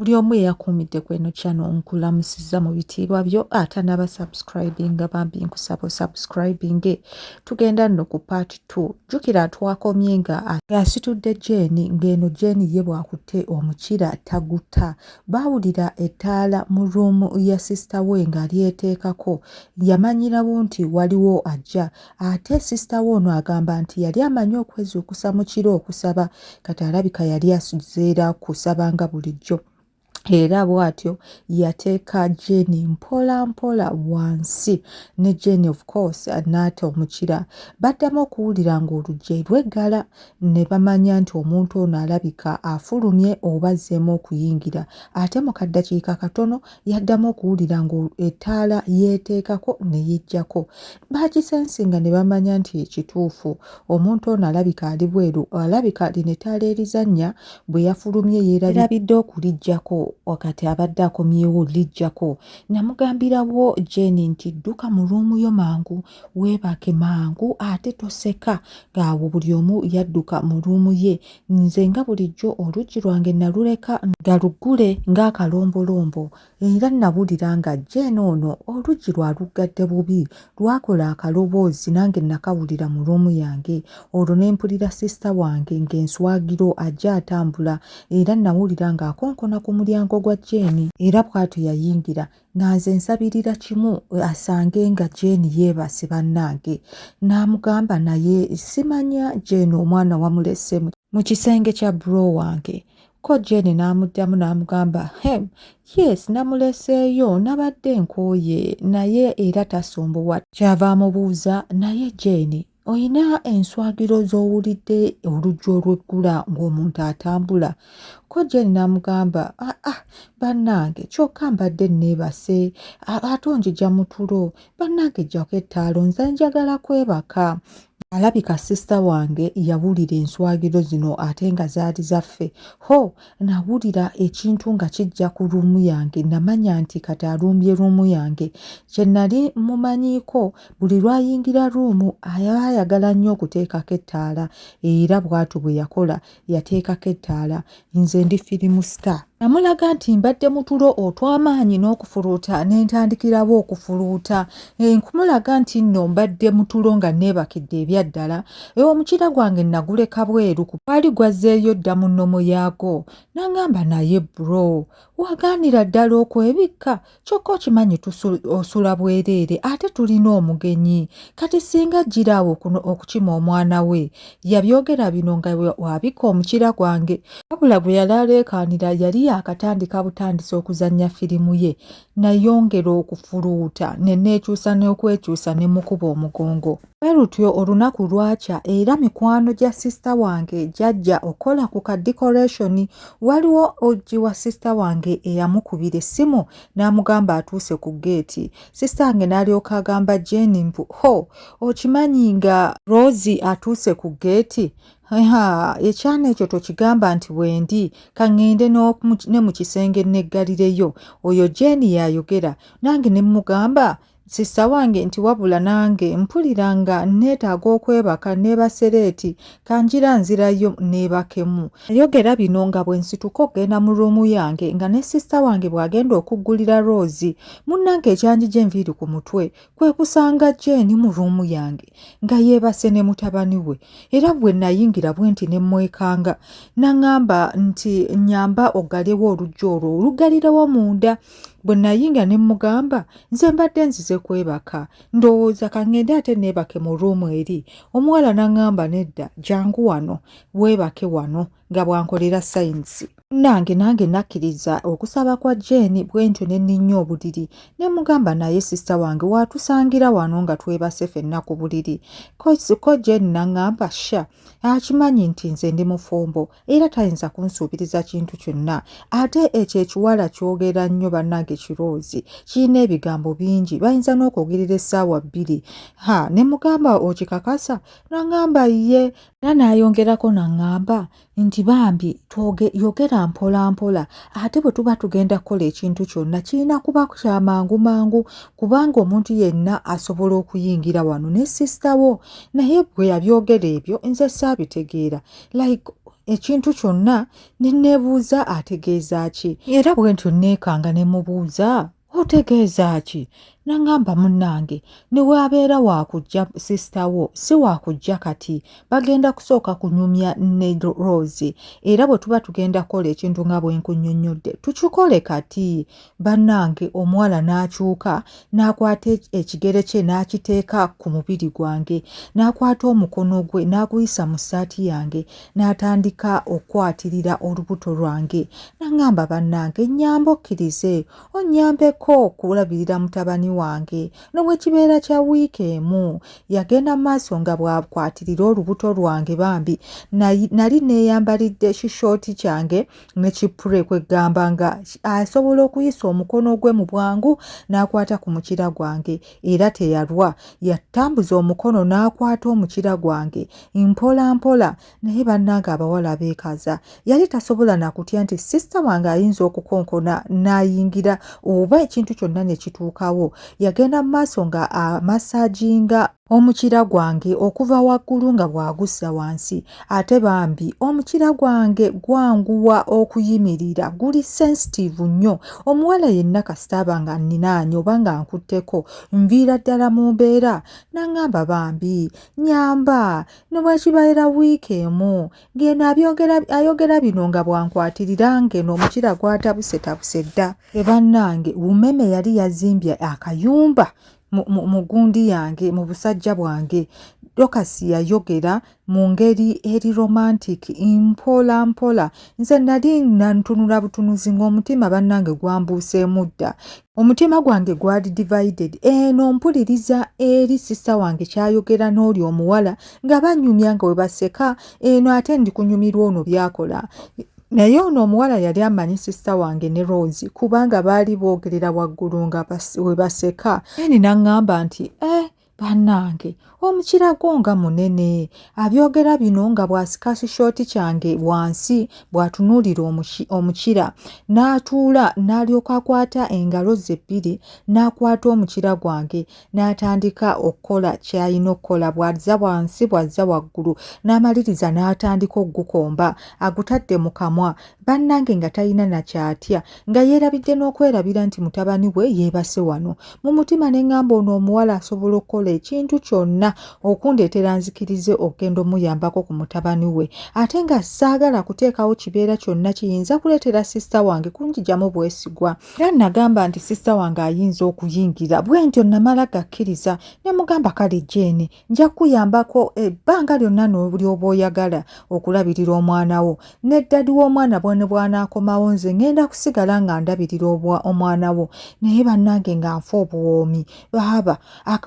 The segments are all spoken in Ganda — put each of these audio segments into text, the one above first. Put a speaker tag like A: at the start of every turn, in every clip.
A: buli omu eyakuumidde ku eno channel nkulamusiza mu bitiibwa byo ate n'abasubscribinga bambi nkusaba osubscribinge. Tugenda nno ku part 2. Jjukira twakomye nga asitudde Jane ng'eno Jane ye bw'akutte omukira taguta. Baawulira ettaala mu ruumu ya sisita we ng'alyeteekako. Yamanyirawo nti waliwo ajja ate sisita we ono agamba nti yali amanyi okwezuukusa mu kiro okusaba kati alabika yali asuzeera kusaba nga bulijjo. Era bw'atyo yateeka Jane mpola mpola wansi ne Jane of course n'ata omukira. Baddamu okuwulira ng'oluggi lweggala ne bamanya nti omuntu ono alabika afulumye oba azzeemu okuyingira. Ate mu kaddakiika katono yaddamu okuwulira ng'ettaala yeeteekako ne yiggyako. Baagisensinga ne bamanya nti ekituufu omuntu ono alabika ali bweru, alabika lino ettaala erizannya bwe yafulumye yeerabidde okuliggyako. Wakati abadde akomyewo lijjako. Namugambirawo Jane nti dduka mu ruumu yo mangu weebake mangu ate toseka. Ng'awo buli omu yadduka mu ruumu ye. Nze nga bulijjo oluggi lwange naluleka nga luggule ng'akalombolombo. Era nawulira nga Jane ono oluggi lwaluggadde bubi lwakola akaloboozi nange nakawulira mu ruumu yange. Olwo ne mpulira sisita wange ng'enswagiro ajja atambula era nawulira ng'akonkona ku mulyango gwa Jane era bw'atyo yayingira nga nze nsabirira kimu asange nga Jane yeebase bannange. N'amugamba naye simanya Jane omwana wamulese mu kisenge kya bro wange. Ko Jane n'amuddamu n'amugamba yes namuleseeyo nabadde nkooye naye era tasumbuwa. Kyava amubuuza naye Jane oyina enswagiro z'owulidde oluggi olweggula ng'omuntu atambula? Ko Jane n'amugamba bannange kyokka mbadde neebase ate onjija mu tulo bannange jjako ettaalo nze njagala kwebaka. Alabika sisita wange yawulira enswagiro zino ate nga zaali zaffe. Nawulira ekintu nga kijja ku ruumu yange namanya nti kati alumbye ruumu yange. Kye nali mumanyiiko buli lwayingira ruumu ayaba ayagala nnyo okuteekako ettaala era bw'atyo bwe yakola yateekako ettaala. Nze ndi firimu star. Namulaga nti mbadde mu tulo otw'amaanyi n'okufuluuta ne ntandikirawo okufuluuta. Nkumulaga nti nno mbadde mu tulo nga neebakidde ebyaddala. Omukira gwange naguleka bweru gwali gwazzeeyo dda mu nnomo yaago. N'angamba naye bro wagaanira ddala okwebikka kyokka okimanyi osula bwereere ate tulina omugenyi kati singa giraawo okukima omwana we. Yabyogera bino nga wabika omukira gwange wabula bwe yali aleekaanira yali akatandika butandisa okuzannya firimu ye. Nayongera okufuluuta ne neekyusa n'okwekyusa ne mukuba omugongo. Bwe lutyo olunaku lwakya era mikwano gya sisita wange jjajja okola ku ka decoration. Waliwo ojji wa sisita wange eyamukubira essimu n'amugamba atuuse ku geeti. Sisita wange n'alyoka agamba Jane mbu okimanyi nga Rosie atuuse ku geeti? Ekyana ekyo tokigamba nti wendi kaŋŋende ne mu kisenge neggalireyo. Oyo Jane yayogera nange ne mugamba sisita wange nti wabula nange mpulira nga neetaaga okwebaka neebasereeti kanjira nzirayo neebakemu. Yogera bino nga bwe nsituka okgenda mu ruumu yange nga ne sisita wange bw'agenda okuggulira Rosie. Munnange ekyanjija enviiri ku mutwe kwe kusanga Jane mu ruumu yange nga yeebase ne mutabani we. Era bwe nayingira bwe nti ne mwekanga n'aŋŋamba nti nnyamba oggalewo oluggi olwo oluggalirewo munda. Bwe nayinga ne mugamba nze mbadde nzize kwebaka ndowooza kaŋŋende ate neebake mu ruumu eri. Omuwala n'aŋŋamba nedda jangu wano weebake wano nga bwankolera sayinsi. Nange nakkiriza okusaba kwa Jane bwe ntyo ne nninnya obuliri ne mugamba naye sisita wange waatusangira wano nga twebase ffenna ku buliri. Ko Jane n'aŋŋamba akimanyi nti nze ndi mufumbo era tayinza kunsuubiriza kintu kyonna ate ekyo ekiwala kyogera nnyo bannange kiroozi kirina ebigambo bingi bayinza n'okwogerera essaawa 2. Ne mugamba okikakasa? N'aŋŋamba ye. Era n'ayongerako n'aŋŋamba nti bambi yogera mpola mpola ate bwe tuba tugenda kukola ekintu kyonna kirina kuba kya mangu mangu kubanga omuntu yenna asobola okuyingira wano ne sisita wo. Naye bwe yabyogera ebyo nze saabitegeera ekintu kyonna ne neebuuza ategeeza ki era bwe ntyo neekanga ne mubuuza otegeeza ki nangamba munnange ne wabeera wakujja sisita wo si wakujja kati bagenda kusooka kunyumya ne Rose era bwe tuba tugenda kukola ekintu nga bwe nkunnyonnyodde tukikole kati bannange omuwala n'akyuka n'akwata ekigere kye n'akiteeka ku mubiri gwange n'akwata omukono gwe n'aguyisa mu ssaati yange n'atandika okwatirira olubuto lwange nangamba bannange nnyamba okkirize onnyambeko okulabirira mutabani wange nobwe kibeera kya wiiki emu yagenda mu maaso nga bw'akwatirira olubuto lwange bambi nali neeyambalidde kishooti kyange ne kipure kwegamba nga asobola okuyisa omukono gwe mu bwangu n'akwata ku mukira gwange era teyalwa yatambuza omukono n'akwata omukira gwange mpola mpola naye bannange abawala beekaza yali tasobola nakutya nti sisita wange ayinza okukonkona n'ayingira oba ekintu kyonna ne kituukawo yagenda mu maaso nga amasaajinga omukira gwange okuva waggulu nga bw'agussa wansi ate bambi omukira gwange gwanguwa okuyimirira guli sensitive nnyo omuwala yenna kasitaaba nga nninaanye oba nga nkutteko nviira ddala mu mbeera nangamba bambi nyamba ne bwekibeera wiiki emu ngeno ayogera bino nga bwankwatirira ngeno omukira gwatabusetabuse dda ebannange umeme yali yazimbye akayumba mu gundi yange mu busajja bwange Dokasi yayogera mu ngeri eri romantic mpola mpola nze nali nantunula butunuzi ng'omutima bannange gwambuuseemu dda omutima gwange gwali divided eno mpuliriza eri sisita wange kyayogera n'oli omuwala nga banyumya nga we baseka eno ate ndi kunyumirwa ono byakola naye ono omuwala yali amanyi sisita wange ne Rose kubanga baali boogerera waggulu nga we baseka eni naŋŋamba nti bannange omukira gwo nga munene abyogera bino nga bw'asika kishooti kyange wansi bw'atunuulira omukira n'atuula n'alyoka akwata engalo ze bbiri n'akwata omukira gwange n'atandika okukola ky'alina okukola bw'azza wansi bw'azza waggulu n'amaliriza n'atandika ogukomba agutadde mu kamwa bannange nga talina na kyatya nga yeerabidde n'okwerabira nti mutabani we yeebase wano mu mutima ne ŋŋamba ono omuwala asobola okukola ekintu kyonna okundeetera nzikirize okugenda omuyambako ku mutabani we ate nga saagala kuteekawo kibeera kyonna kiyinza kuleetera sisita wange kunjijamu bwesigwa era nagamba nti sisita wange ayinza okuyingira bwe ntyo namala gakkiriza ne mugamba kale Jane nja kuyambako ebbanga lyonna n'olyoba oyagala okulabirira omwana wo ne ddadi w'omwana bwone bw'anaakomawo nze ngenda kusigala nga ndabirira omwana wo naye bannange nga nfa obuwoomi baaba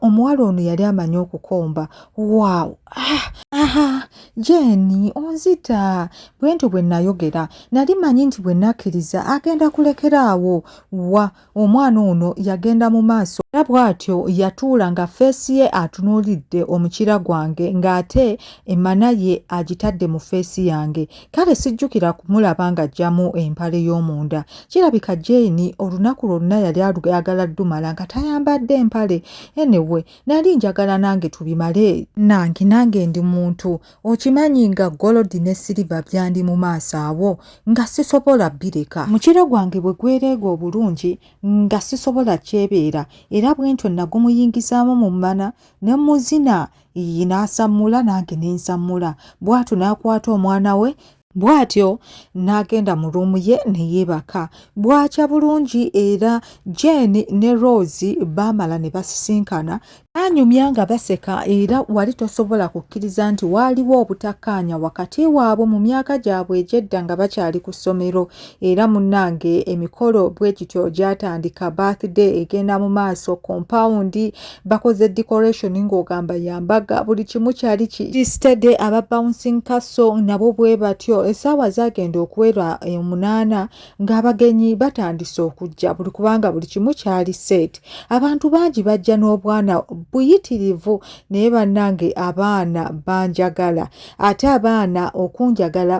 A: omuwala ono yali amanyi okukomba waaw Jane onzita bwe ntyo bwe nayogera nali manyi nti bwe nakkiriza agenda kulekeraawo omwana ono yagenda mu maaso era bw'atyo yatuula nga feesi ye atunuulidde omukira gwange ng'ate emmana ye agitadde mu feesi yange kale sijjukira kumulaba ng'aggyamu empale y'omunda kirabika Jane olunaku lwonna yali ayagala ddumala nga tayambadde empale anyway nali njagala nange tubimale nange ndi muntu okimanyi nga gold ne silver byandi mu maaso awo nga sisobola bireka mukiro gwange bwe gwereega obulungi nga sisobola kyebeera era bwe ntyo nagumuyingizaamu mu mmana ne muzina n'asammula nange ne nsammula bw'atyo n'akwata omwana we bw'atyo n'agenda mu ruumu ye ne yeebaka bw'akya bulungi era Jane ne Rose baamala ne basisinkana anyumya nga baseka era wali tosobola kukkiriza nti waaliwo obutakkaanya wakati waabwe mu myaka gyabwe egyedda nga bakyali ku ssomero era munnange emikolo bwe kityo gyatandika birthday egenda mu maaso compound bakoze decoration ng'ogamba yambaga buli kimu kyali kistede aba bouncing castle nabo bwe batyo essaawa zaagenda okuwera 8 ng'abagenyi batandise okujja kubanga buli kimu kyali set abantu bangi bajja n'obwana buyitirivu naye bannange abaana banjagala ate abaana okunjagala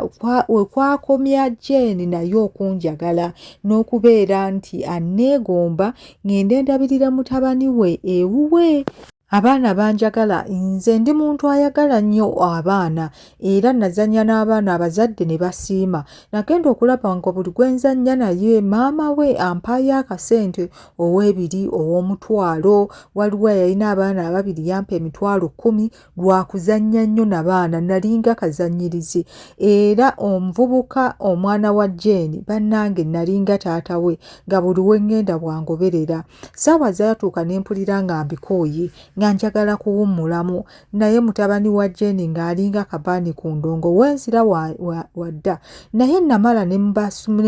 A: kwakomya Jane naye okunjagala n'okubeera nti aneegomba ngende ndabirira mutabani we ewuwe Abaana banjagala, nze ndi muntu ayagala nnyo abaana era nazannya n'abaana abazadde ne basiima. Nagenda okulaba nga buli gwe nzannya naye maama we ampaayo akasente ow'ebiri ow'omutwalo. Waliwo yalina abaana ababiri yampa emitwalo 10 lwa kuzannya nnyo n'abaana, nalinga kazannyirizi. Era omuvubuka omwana wa Jane bannange nalinga taata we nga buli we ngenda bwangoberera. Ssaawa zaatuuka ne mpulira nga mbikooye nga njagala kuwummulamu, naye mutabani wa Jane ng'alinga kabaani ku ndongo wenzira wadda, naye namala ne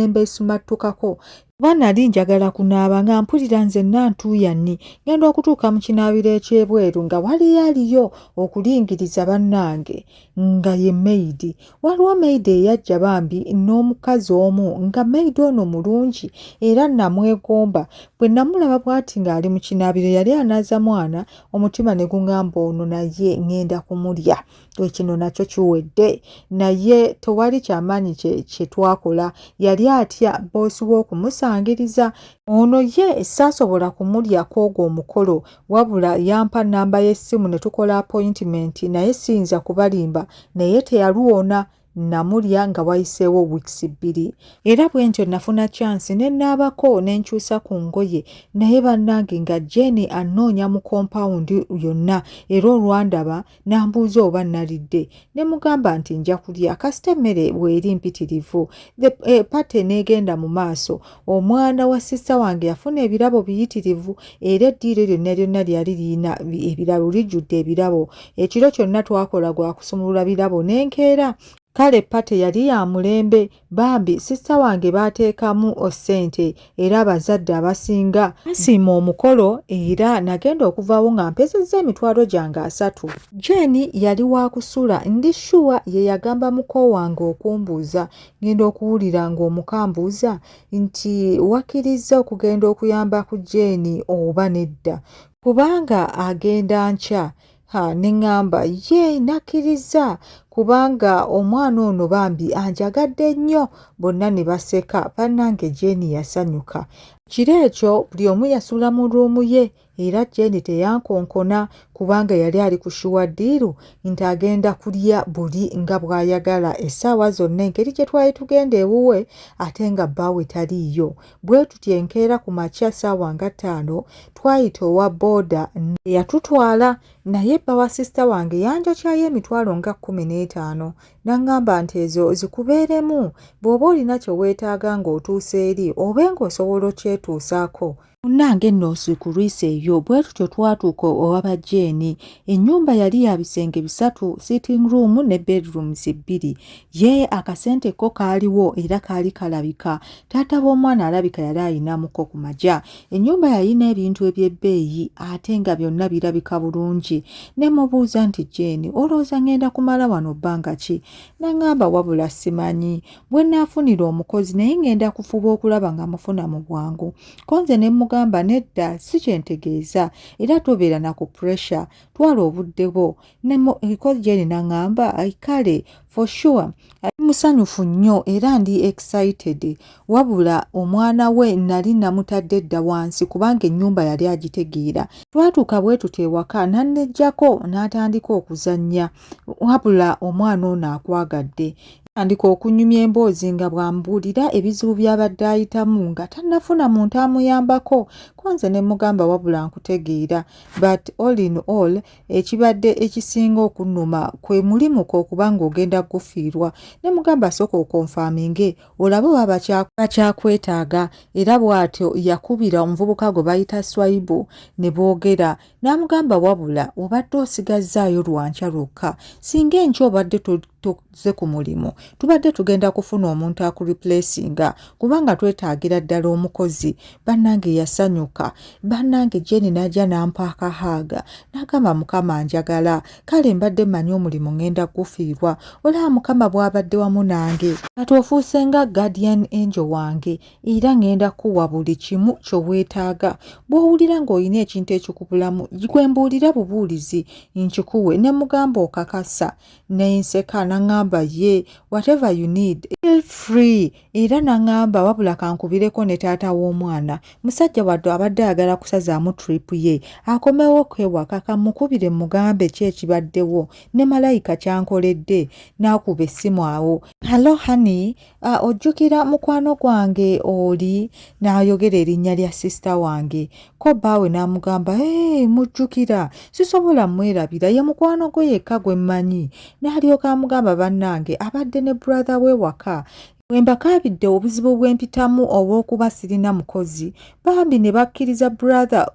A: mbeesumattukako kuba nali njagala kunaaba nga mpulira nze nantuuyanni ngenda okutuuka mu kinaabiro eky'ebweru nga waliyo aliyo okulingiriza bannange nga ye Maid. Waliwo Maid eyajja bambi n'omukazi omu nga Maid ono mulungi era namwegomba. Bwe namulaba bw'ati ng'ali mu kinaabiro yali anaaza mwana, omutima ne gungamba ono naye ngenda kumulya. Kino nakyo kiwedde, naye tewali kyamaanyi kye twakola. Yali atya boosi w'okumusangiriza. Ono ye saasobola kumulyako ogwo omukolo, wabula yampa nnamba y'essimu ne tukola appointment, naye siyinza kubalimba, naye teyaluwona. Namulya nga wayiseewo weeks 2 era bwe ntyo nafuna chance ne naabako ne nkyusa ku ngoye, naye bannange nga Jane annoonya mu compound yonna era olwandaba n'ambuuza oba nalidde. Ne mugamba nti nja kulya kasita emmere bw'eri mpitirivu. Pate n'egenda mu maaso. Omwana wa sista wange yafuna ebirabo biyitirivu era eddiiro lyonna lyonna lyali lirina ebirabo, lijjudde ebirabo. Ekiro kyonna twakola gwa kusumulula birabo n'enkeera. Kale pate yali ya mulembe bambi sista wange baateekamu ssente era abazadde abasinga basiima omukolo era nagenda okuvaawo nga mpezezza emitwalo gyange 3. Jane yali wa kusula, ndi sure ye yagamba muko wange okumbuuza. Ngenda okuwulira ng'omukambuuza nti wakkiriza okugenda okuyamba ku Jane oba nedda kubanga agenda nkya. Ne ngamba ye nakkiriza kubanga omwana ono bambi anjagadde nnyo. Bonna ne baseka, bannange Jane yasanyuka. Kiro ekyo buli omu yasula mu ruumu ye era Jane teyankonkona kubanga yali ali ku shuwa ddiiru nti agenda kulya buli nga bw'ayagala essaawa zonna engeri gye twali tugenda ewuwe ate nga bbaawe taliiyo. Bwe tutyo enkeera ku makya ssaawa nga 5 twayita owa booda eyatutwala, naye bba wa sista wange yanjokyayo emitwalo nga 15 n'aŋŋamba nti ezo zikubeeremu, bw'oba olina kye weetaaga ng'otuuse eri obe ng'osobola okyetuusaako. Munnange nno sikulwisa eyo. Bwe tutyo twatuuka owaba Jane. Ennyumba yali ya bisenge 3, sitting room ne bedrooms 2. Ye akasente ko kaaliwo era kaali kalabika. Taata b'omwana alabika yali ayinamuko ku magya. Ennyumba yalina ebintu eby'ebbeeyi ate nga byonna birabika bulungi. Ne mubuuza nti Jane, olowooza ngenda kumala wano bbanga ki? N'aŋŋamba wabula simanyi, bwe naafunira omukozi naye ngenda kufuba okulaba nga mufuna mu bwangu. Konze ne mugamba nedda si kyentegeeza era tobeera na ku pressure, twala obudde bwo. Jane n'aŋŋamba kale for sure musanyufu nnyo era ndi excited, wabula omwana we nali namutadde dda wansi kubanga ennyumba yali agitegeera. Twatuuka bwe tutyo ewaka n'annejjako n'atandika okuzannya, wabula omwana ono akwagadde. Andika okunyumya emboozi nga bw'ambuulira ebizibu by'abadde ayitamu nga tannafuna muntu amuyambako. Konze ne mugamba wabula nkutegeera, but all in all ekibadde ekisinga okunnuma kwe mulimu okuba ng'ogenda gufiirwa. Ne mugamba sooka okonfaminge olabe oba bakyakwetaaga, era bw'atyo yakubira omuvubuka gwe bayita Swaibu ne boogera. N'amugamba wabula obadde osigazzaayo lwankya lwokka, singa enkya obadde toze ku mulimu tubadde tugenda kufuna omuntu akureplacinga kubanga twetaagira ddala omukozi. Bannange yasanyuka. Bannange Jane n'ajja n'ampa akahaaga n'agamba Mukama njagala, kale mbadde mmanyi omulimu ngenda gufiirwa, olaba Mukama bw'abadde wamu nange kati ofuuse nga guardian angel wange era ngenda kuwa buli kimu ky'oweetaaga. Bw'owulira ng'olina ekintu ekikubulamu gwe mbuulira bubuulizi nkikuwe. Ne mugamba okakasa, n'enseka n'aŋŋamba ye whatever you need feel free. Era n'aŋŋamba wabula kankubireko ne taata w'omwana, musajja wadde abadde ayagala kusazaamu trip ye akomewo kwewaka kamukubire mugambe ki ekibaddewo ne Malayika kyankoledde n'akuba essimu awo. Hello honey, ojjukira mukwano gwange oli? N'ayogera erinnya lya sisita wange. Ko bbaawe n'amugamba mujjukira sisobola mwerabira ye mukwano gwe yekka gwe mmanyi. N'alyoka amugamba bannange abadde ne brother we waka. Bwe mbakaabidde obuzibu bwe mpitamu obw'okuba sirina mukozi, bambi ne bakkiriza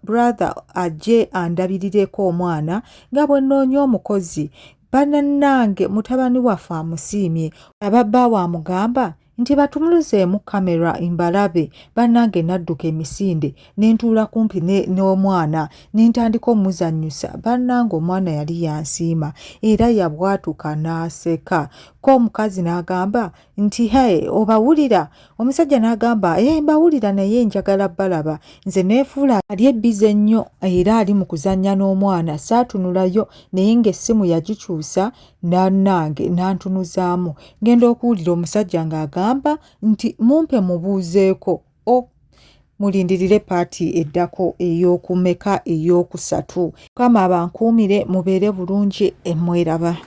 A: brother ajje andabirireko omwana nga bwe nnoonya omukozi. Bannange mutabani waffe amusiimye. Ababbaawe amugamba nti batumuluzeemu kamera imbalabe. Bannange nadduka emisinde ne ntuula kumpi n'omwana ne ntandika omuzannyusa. Bannange omwana yali yansiima era yabwatuka n'aseka. Ko omukazi n'agamba nti obawulira? Omusajja n'agamba mbawulira naye njagala balaba. Nze neefuula ali ebbize nnyo era ali mu kuzannya n'omwana saatunulayo naye ng'essimu yagikyusa nannange nantunuzaamu. Ngenda okuwulira omusajja ng'agamba nti mumpe mubuuzeeko. Mulindirire paati eddako ey'okumeka ey'okusatu. Kama abankuumire mubeere bulungi mweraba.